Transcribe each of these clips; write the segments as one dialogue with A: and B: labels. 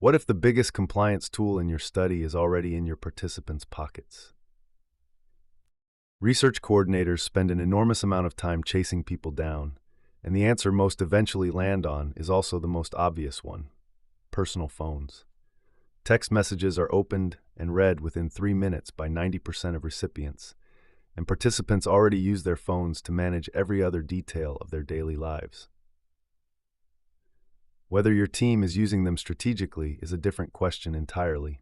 A: What if the biggest compliance tool in your study is already in your participants' pockets? Research coordinators spend an enormous amount of time chasing people down, and the answer most eventually land on is also the most obvious one: personal phones. Text messages are opened and read within 3 minutes by 90% of recipients, and participants already use their phones to manage every other detail of their daily lives. Whether your team is using them strategically is a different question entirely.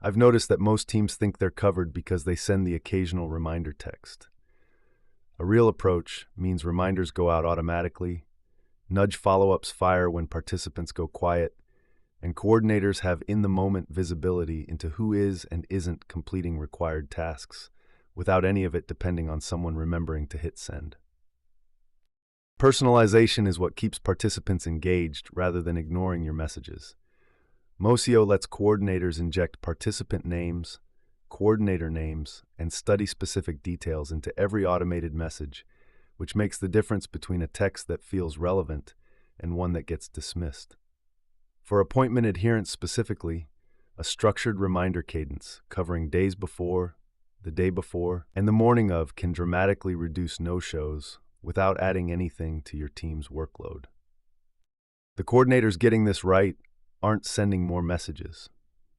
A: I've noticed that most teams think they're covered because they send the occasional reminder text. A real approach means reminders go out automatically, nudge follow-ups fire when participants go quiet, and coordinators have in-the-moment visibility into who is and isn't completing required tasks, without any of it depending on someone remembering to hit send. Personalization is what keeps participants engaged rather than ignoring your messages. Mosio lets coordinators inject participant names, coordinator names, and study-specific details into every automated message, which makes the difference between a text that feels relevant and one that gets dismissed. For appointment adherence specifically, a structured reminder cadence covering days before, the day before, and the morning of can dramatically reduce no-shows without adding anything to your team's workload. The coordinators getting this right aren't sending more messages.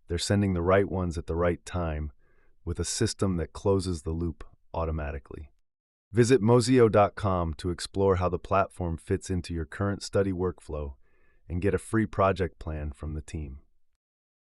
A: They're sending the right ones at the right time with a system that closes the loop automatically. Visit Mosio.com to explore how the platform fits into your current study workflow and get a free project plan from the team.